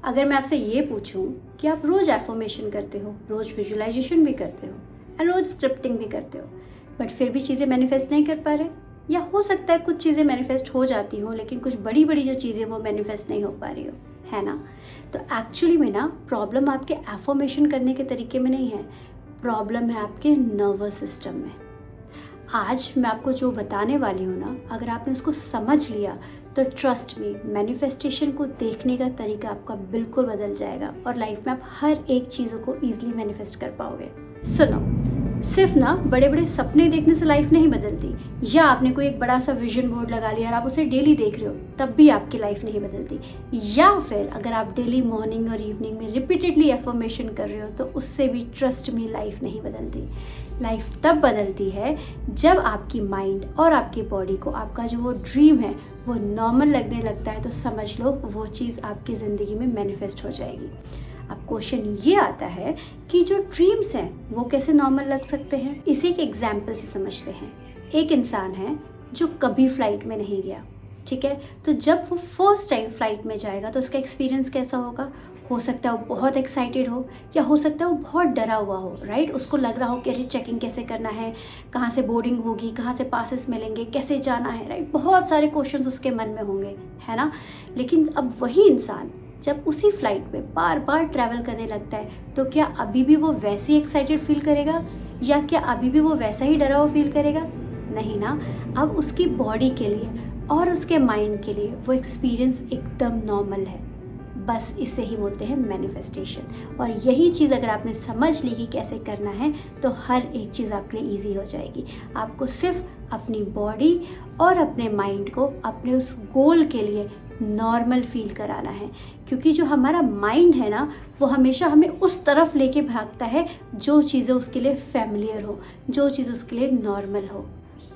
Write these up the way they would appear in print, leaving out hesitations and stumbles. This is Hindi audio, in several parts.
अगर मैं आपसे ये पूछूं कि आप रोज़ एफर्मेशन करते हो, रोज़ विजुअलाइजेशन भी करते हो और रोज़ स्क्रिप्टिंग भी करते हो, बट फिर भी चीज़ें मैनिफेस्ट नहीं कर पा रहे, या हो सकता है कुछ चीज़ें मैनिफेस्ट हो जाती हो लेकिन कुछ बड़ी बड़ी जो चीज़ें वो मैनिफेस्ट नहीं हो पा रही हो, है ना। तो एक्चुअली में ना प्रॉब्लम आपके एफर्मेशन करने के तरीके में नहीं है, प्रॉब्लम है आपके नर्वस सिस्टम में। आज मैं आपको जो बताने वाली हूँ ना, अगर आपने उसको समझ लिया तो ट्रस्ट मी, मैनिफेस्टेशन को देखने का तरीका आपका बिल्कुल बदल जाएगा और लाइफ में आप हर एक चीज़ों को ईजिली मैनिफेस्ट कर पाओगे। सुनो, सिर्फ ना बड़े बड़े सपने देखने से लाइफ नहीं बदलती, या आपने कोई एक बड़ा सा विजन बोर्ड लगा लिया और आप उसे डेली देख रहे हो तब भी आपकी लाइफ नहीं बदलती, या फिर अगर आप डेली मॉर्निंग और इवनिंग में रिपीटेडली एफर्मेशन कर रहे हो तो उससे भी ट्रस्ट मी लाइफ नहीं बदलती। लाइफ तब बदलती है जब आपकी माइंड और आपकी बॉडी को आपका जो वो ड्रीम है वो नॉर्मल लगने लगता है, तो समझ लो वो चीज़ आपकी ज़िंदगी में मैनिफेस्ट हो जाएगी। अब क्वेश्चन ये आता है कि जो ड्रीम्स हैं वो कैसे नॉर्मल लग सकते हैं। इसी के एग्जाम्पल से समझते हैं। एक इंसान है जो कभी फ्लाइट में नहीं गया, ठीक है, तो जब वो फर्स्ट टाइम फ्लाइट में जाएगा तो उसका एक्सपीरियंस कैसा होगा। हो सकता है वो बहुत एक्साइटेड हो, या हो सकता है वो बहुत डरा हुआ हो, राइट। उसको लग रहा हो कि अरे चेकिंग कैसे करना है, कहाँ से बोर्डिंग होगी, कहाँ से पासेस मिलेंगे, कैसे जाना है, राइट। बहुत सारे क्वेश्चंस उसके मन में होंगे, है ना। लेकिन अब वही इंसान जब उसी फ्लाइट में बार बार ट्रैवल करने लगता है तो क्या अभी भी वो वैसे ही एक्साइटेड फील करेगा, या क्या अभी भी वो वैसा ही डरा हुआ फील करेगा। नहीं ना। अब उसकी बॉडी के लिए और उसके माइंड के लिए वो एक्सपीरियंस एकदम नॉर्मल है। बस इसे ही बोलते हैं मैनिफेस्टेशन। और यही चीज़ अगर आपने समझ ली कि कैसे करना है तो हर एक चीज़ आपके लिए ईजी हो जाएगी। आपको सिर्फ अपनी बॉडी और अपने माइंड को अपने उस गोल के लिए नॉर्मल फील कराना है, क्योंकि जो हमारा माइंड है ना वो हमेशा हमें उस तरफ लेके भागता है जो चीज़ें उसके लिए फैमिलियर हो, जो चीज़ उसके लिए नॉर्मल हो।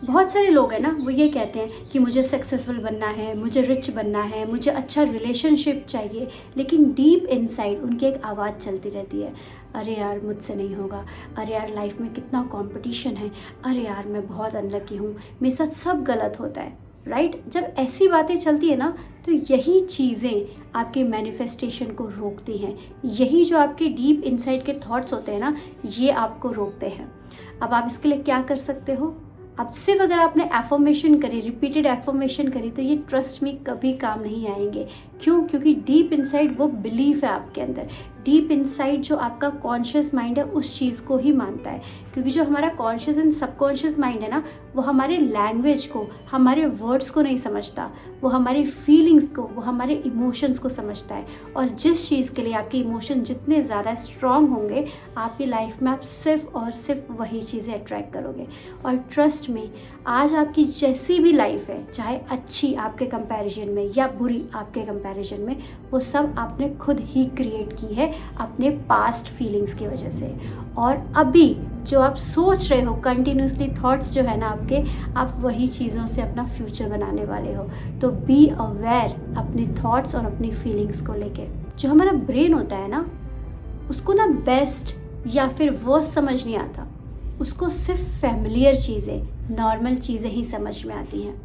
बहुत सारे लोग हैं ना वो ये कहते हैं कि मुझे सक्सेसफुल बनना है, मुझे रिच बनना है, मुझे अच्छा रिलेशनशिप चाहिए, लेकिन डीप इनसाइड उनकी एक आवाज़ चलती रहती है, अरे यार मुझसे नहीं होगा, अरे यार लाइफ में कितना कंपटीशन है, अरे यार मैं बहुत अनलकी हूँ, मेरे साथ सब गलत होता है, राइट। जब ऐसी बातें चलती है ना तो यही चीज़ें आपके मैनिफेस्टेशन को रोकती हैं। यही जो आपके डीप इनसाइड के थॉट्स होते हैं ना ये आपको रोकते हैं। अब आप इसके लिए क्या कर सकते हो। अब सिर्फ अगर आपने एफर्मेशन करी, रिपीटेड एफर्मेशन करी, तो ये ट्रस्ट में कभी काम नहीं आएंगे। क्यों? क्योंकि डीप इनसाइड वो बिलीफ है आपके अंदर। डीप इनसाइड जो आपका कॉन्शियस माइंड है उस चीज़ को ही मानता है, क्योंकि जो हमारा कॉन्शियस एंड सबकॉन्शियस माइंड है ना वो हमारे लैंग्वेज को, हमारे वर्ड्स को नहीं समझता, वो हमारी फीलिंग्स को, वो हमारे इमोशंस को समझता है। और जिस चीज़ के लिए आपके इमोशन जितने ज़्यादा स्ट्रॉन्ग होंगे आपकी लाइफ में आप सिर्फ और सिर्फ वही चीज़ें अट्रैक्ट करोगे। और ट्रस्ट में आज आपकी जैसी भी लाइफ है, चाहे अच्छी आपके कंपैरिजन में या बुरी आपके कंपैरिजन में, वो सब आपने खुद ही क्रिएट की है अपने पास्ट फीलिंग्स की वजह से। और अभी जो आप सोच रहे हो कंटिन्यूसली थॉट्स जो है ना आपके, आप वही चीज़ों से अपना फ्यूचर बनाने वाले हो। तो बी अवेयर अपने थॉट्स और अपनी फीलिंग्स को लेके। जो हमारा ब्रेन होता है ना उसको ना बेस्ट या फिर वर्स्ट समझ नहीं आता, उसको सिर्फ फैमिलियर चीज़ें, नॉर्मल चीज़ें ही समझ में आती हैं।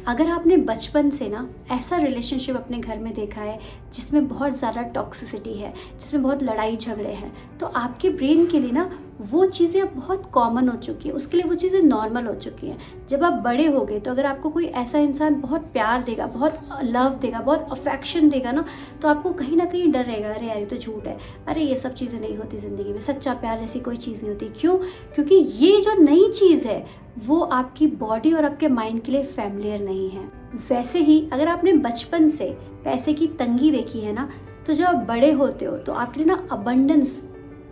अगर आपने बचपन से ना ऐसा रिलेशनशिप अपने घर में देखा है जिसमें बहुत ज़्यादा टॉक्सिसिटी है, जिसमें बहुत लड़ाई झगड़े हैं, तो आपके ब्रेन के लिए ना वो चीज़ें अब बहुत कॉमन हो चुकी हैं, उसके लिए वो चीज़ें नॉर्मल हो चुकी हैं। जब आप बड़े होगे तो अगर आपको कोई ऐसा इंसान बहुत प्यार देगा, बहुत लव देगा, बहुत अफेक्शन देगा ना, तो आपको कहीं ना कहीं डर रहेगा, अरे यार ये तो झूठ है, अरे ये सब चीज़ें नहीं होती ज़िंदगी में, सच्चा प्यार ऐसी कोई चीज़ नहीं होती। क्यों? क्योंकि ये जो नई चीज़ है वो आपकी बॉडी और आपके माइंड के लिए फैमिलियर नहीं है। वैसे ही अगर आपने बचपन से पैसे की तंगी देखी है ना, तो जब आप बड़े होते हो तो आपके लिए ना अबंडेंस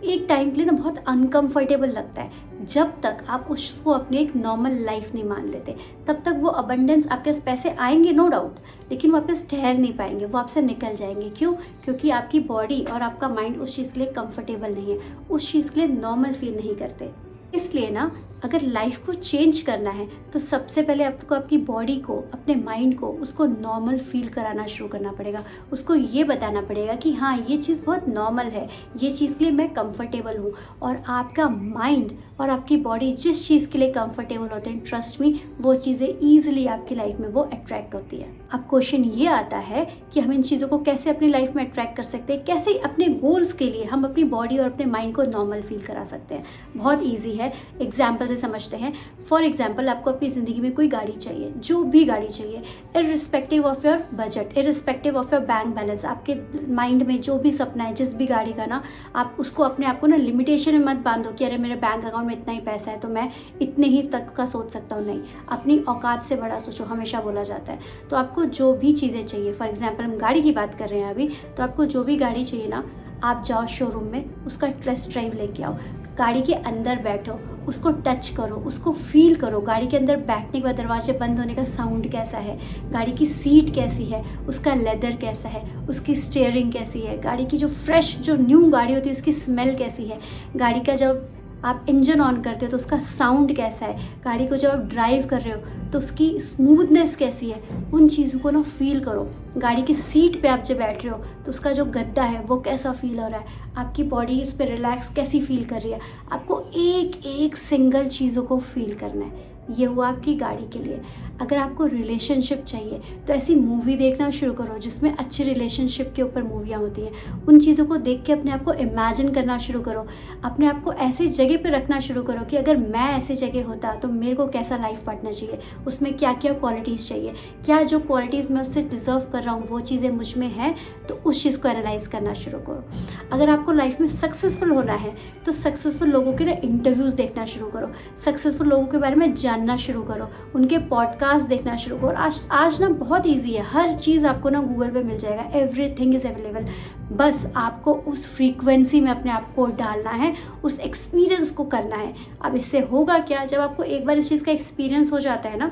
एक टाइम के लिए ना बहुत अनकंफर्टेबल लगता है। जब तक आप उसको अपनी एक नॉर्मल लाइफ नहीं मान लेते तब तक वो अबंडेंस, आपके पास पैसे आएंगे नो डाउट, लेकिन वो आपके पास ठहर नहीं पाएंगे, वो आपसे निकल जाएंगे। क्यों? क्योंकि आपकी बॉडी और आपका माइंड उस चीज़ के लिए कंफर्टेबल नहीं है, उस चीज़ के लिए नॉर्मल फील नहीं करते। इसलिए ना अगर लाइफ को चेंज करना है तो सबसे पहले आपको आपकी बॉडी को, अपने माइंड को, उसको नॉर्मल फील कराना शुरू करना पड़ेगा। उसको ये बताना पड़ेगा कि हाँ, ये चीज़ बहुत नॉर्मल है, ये चीज़ के लिए मैं कंफर्टेबल हूँ। और आपका माइंड और आपकी बॉडी जिस चीज़ के लिए कंफर्टेबल होते हैं, ट्रस्ट मी, वो चीज़ें ईजिली आपकी लाइफ में वो अट्रैक्ट होती है। अब क्वेश्चन ये आता है कि हम इन चीज़ों को कैसे अपनी लाइफ में अट्रैक्ट कर सकते हैं, कैसे अपने गोल्स के लिए हम अपनी बॉडी और अपने माइंड को नॉर्मल फील करा सकते हैं। बहुत ईजी है, एग्जाम्पल से समझते हैं। फॉर एग्जाम्पल, आपको अपनी ज़िंदगी में कोई गाड़ी चाहिए, जो भी गाड़ी चाहिए, irrespective of your budget, irrespective of your bank balance, आपके माइंड में जो भी सपना है जिस भी गाड़ी का ना, आप उसको अपने आप को ना लिमिटेशन में मत बांधो कि अरे मेरे बैंक अकाउंट में इतना ही पैसा है तो मैं इतने ही तक का सोच सकता हूँ। नहीं, अपनी औकात से बड़ा सोचो, हमेशा बोला जाता है। तो आपको जो भी चीज़ें चाहिए, फॉर एग्जाम्पल हम गाड़ी की बात कर रहे हैं अभी, तो आपको जो भी गाड़ी चाहिए ना, आप जाओ शोरूम में, उसका टेस्ट ड्राइव लेके आओ, गाड़ी के अंदर बैठो, उसको टच करो, उसको फील करो। गाड़ी के अंदर बैठने के बाद दरवाजे बंद होने का साउंड कैसा है, गाड़ी की सीट कैसी है, उसका लेदर कैसा है, उसकी स्टीयरिंग कैसी है, गाड़ी की जो फ्रेश, जो न्यू गाड़ी होती है उसकी स्मेल कैसी है, गाड़ी का जब आप इंजन ऑन करते हो तो उसका साउंड कैसा है, गाड़ी को जब आप ड्राइव कर रहे हो तो उसकी स्मूथनेस कैसी है, उन चीज़ों को ना फील करो। गाड़ी की सीट पे आप जब बैठ रहे हो तो उसका जो गद्दा है वो कैसा फील हो रहा है, आपकी बॉडी उस पर रिलैक्स कैसी फील कर रही है। आपको एक एक सिंगल चीज़ों को फील करना है। ये हुआ आपकी गाड़ी के लिए। अगर आपको रिलेशनशिप चाहिए तो ऐसी मूवी देखना शुरू करो जिसमें अच्छी रिलेशनशिप के ऊपर मूवियाँ होती हैं। उन चीज़ों को देख के अपने आप को इमेजिन करना शुरू करो, अपने आप को ऐसे जगह पे रखना शुरू करो कि अगर मैं ऐसे जगह होता तो मेरे को कैसा लाइफ पार्टनर चाहिए, उसमें क्या क्या क्वालिटीज़ चाहिए, क्या जो क्वालिटीज़ मैं उससे डिज़र्व कर रहा हूँ वो चीज़ें मुझ में हैं, तो उस चीज़ को एनालाइज करना शुरू करो। अगर आपको लाइफ में सक्सेसफुल होना है तो सक्सेसफुल लोगों के ना इंटरव्यूज़ देखना शुरू करो, सक्सेसफुल लोगों के बारे में जानना शुरू करो, उनके पॉडकास्ट देखना शुरू करो। आज ना बहुत इजी है, हर चीज़ आपको ना गूगल पे मिल जाएगा, एवरीथिंग इज़ अवेलेबल। बस आपको उस फ्रीक्वेंसी में अपने आप को डालना है, उस एक्सपीरियंस को करना है। अब इससे होगा क्या, जब आपको एक बार इस चीज़ का एक्सपीरियंस हो जाता है ना,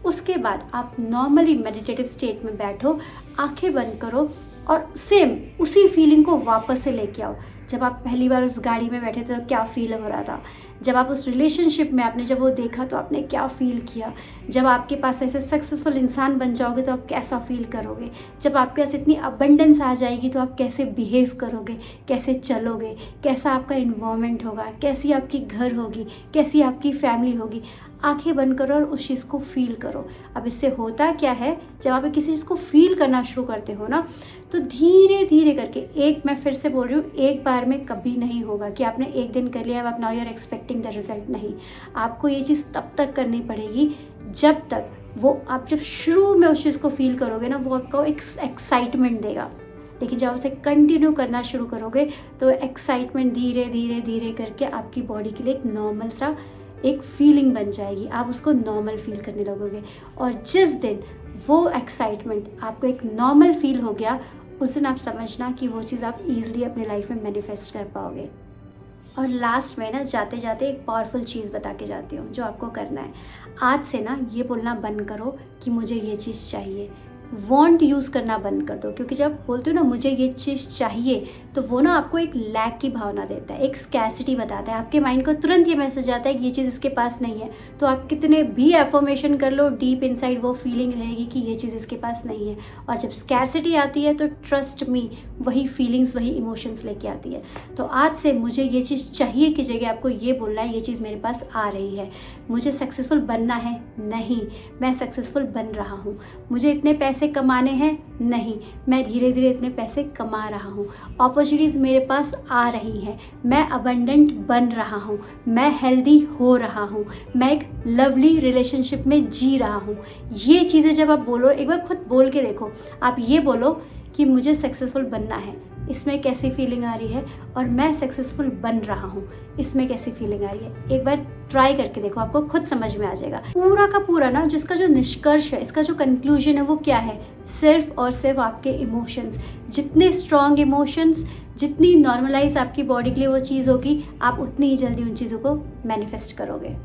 उसके बाद आप नॉर्मली मेडिटेटिव स्टेट में बैठो, आंखें बंद करो और सेम उसी फीलिंग को वापस से लेके आओ। जब आप पहली बार उस गाड़ी में बैठे थे तो क्या फील हो रहा था, जब आप उस रिलेशनशिप में आपने जब वो देखा तो आपने क्या फ़ील किया, जब आपके पास ऐसे सक्सेसफुल इंसान बन जाओगे तो आप कैसा फ़ील करोगे, जब आपके पास इतनी अबंडेंस आ जाएगी तो आप कैसे बिहेव करोगे, कैसे चलोगे, कैसा आपका इन्वायरमेंट होगा, कैसी आपकी घर होगी, कैसी आपकी फैमिली होगी। आंखें बंद करो और उस चीज़ को फील करो। अब इससे होता क्या है, जब आप किसी चीज़ को फील करना शुरू करते हो ना, तो धीरे धीरे करके, मैं फिर से बोल रही हूँ, एक बार में कभी नहीं होगा कि आपने एक दिन कर लिया, अब आप now you are expecting the result. नहीं, आपको ये चीज़ तब तक करनी पड़ेगी जब तक वो, आप जब शुरू में उस चीज़ को फील करोगे ना, वो आपको एक एक्साइटमेंट देगा। लेकिन जब आप उसे कंटिन्यू करना शुरू करोगे तो एक्साइटमेंट धीरे धीरे धीरे करके आपकी बॉडी के लिए एक नॉर्मल सा एक फीलिंग बन जाएगी, आप उसको नॉर्मल फील करने लगोगे। और जिस दिन वो एक्साइटमेंट आपको एक नॉर्मल फील हो गया, उस दिन आप समझना कि वो चीज़ आप ईजिली अपने लाइफ में मैनिफेस्ट कर पाओगे। और लास्ट में ना जाते जाते एक पावरफुल चीज़ बता के जाती हूँ जो आपको करना है। आज से ना ये बोलना बंद करो कि मुझे ये चीज़ चाहिए, वांट यूज़ करना बंद कर दो। क्योंकि जब बोलते हो ना मुझे ये चीज़ चाहिए, तो वो ना आपको एक लैक की भावना देता है, एक स्कैसिटी बताता है। आपके माइंड को तुरंत ये मैसेज आता है कि ये चीज़ इसके पास नहीं है। तो आप कितने भी एफर्मेशन कर लो, डीप इनसाइड वो फीलिंग रहेगी कि ये चीज़ इसके पास नहीं है। और जब स्कैसिटी आती है तो ट्रस्ट मी, वही फीलिंग्स, वही इमोशंस लेके आती है। तो आज से मुझे ये चीज़ चाहिए की जगह आपको ये बोलना है, ये चीज़ मेरे पास आ रही है। मुझे सक्सेसफुल बनना है, नहीं, मैं सक्सेसफुल बन रहा हूँ। मुझे इतने पैसे कमाने हैं, नहीं, मैं धीरे धीरे इतने पैसे कमा रहा हूँ। अपॉर्चुनिटीज़ मेरे पास आ रही हैं, मैं अबंडेंट बन रहा हूँ, मैं हेल्दी हो रहा हूँ, मैं एक लवली रिलेशनशिप में जी रहा हूँ। ये चीज़ें जब आप बोलो, एक बार खुद बोल के देखो, आप ये बोलो कि मुझे सक्सेसफुल बनना है, इसमें कैसी फीलिंग आ रही है, और मैं सक्सेसफुल बन रहा हूँ, इसमें कैसी फीलिंग आ रही है। एक बार ट्राई करके देखो, आपको खुद समझ में आ जाएगा। पूरा का पूरा ना, जिसका जो निष्कर्ष है, इसका जो कंक्लूजन है, वो क्या है, सिर्फ और सिर्फ आपके इमोशंस। जितने स्ट्रॉन्ग इमोशंस, जितनी नॉर्मलाइज आपकी बॉडी के लिए वो चीज़ होगी, आप उतनी ही जल्दी उन चीज़ों को मैनिफेस्ट करोगे।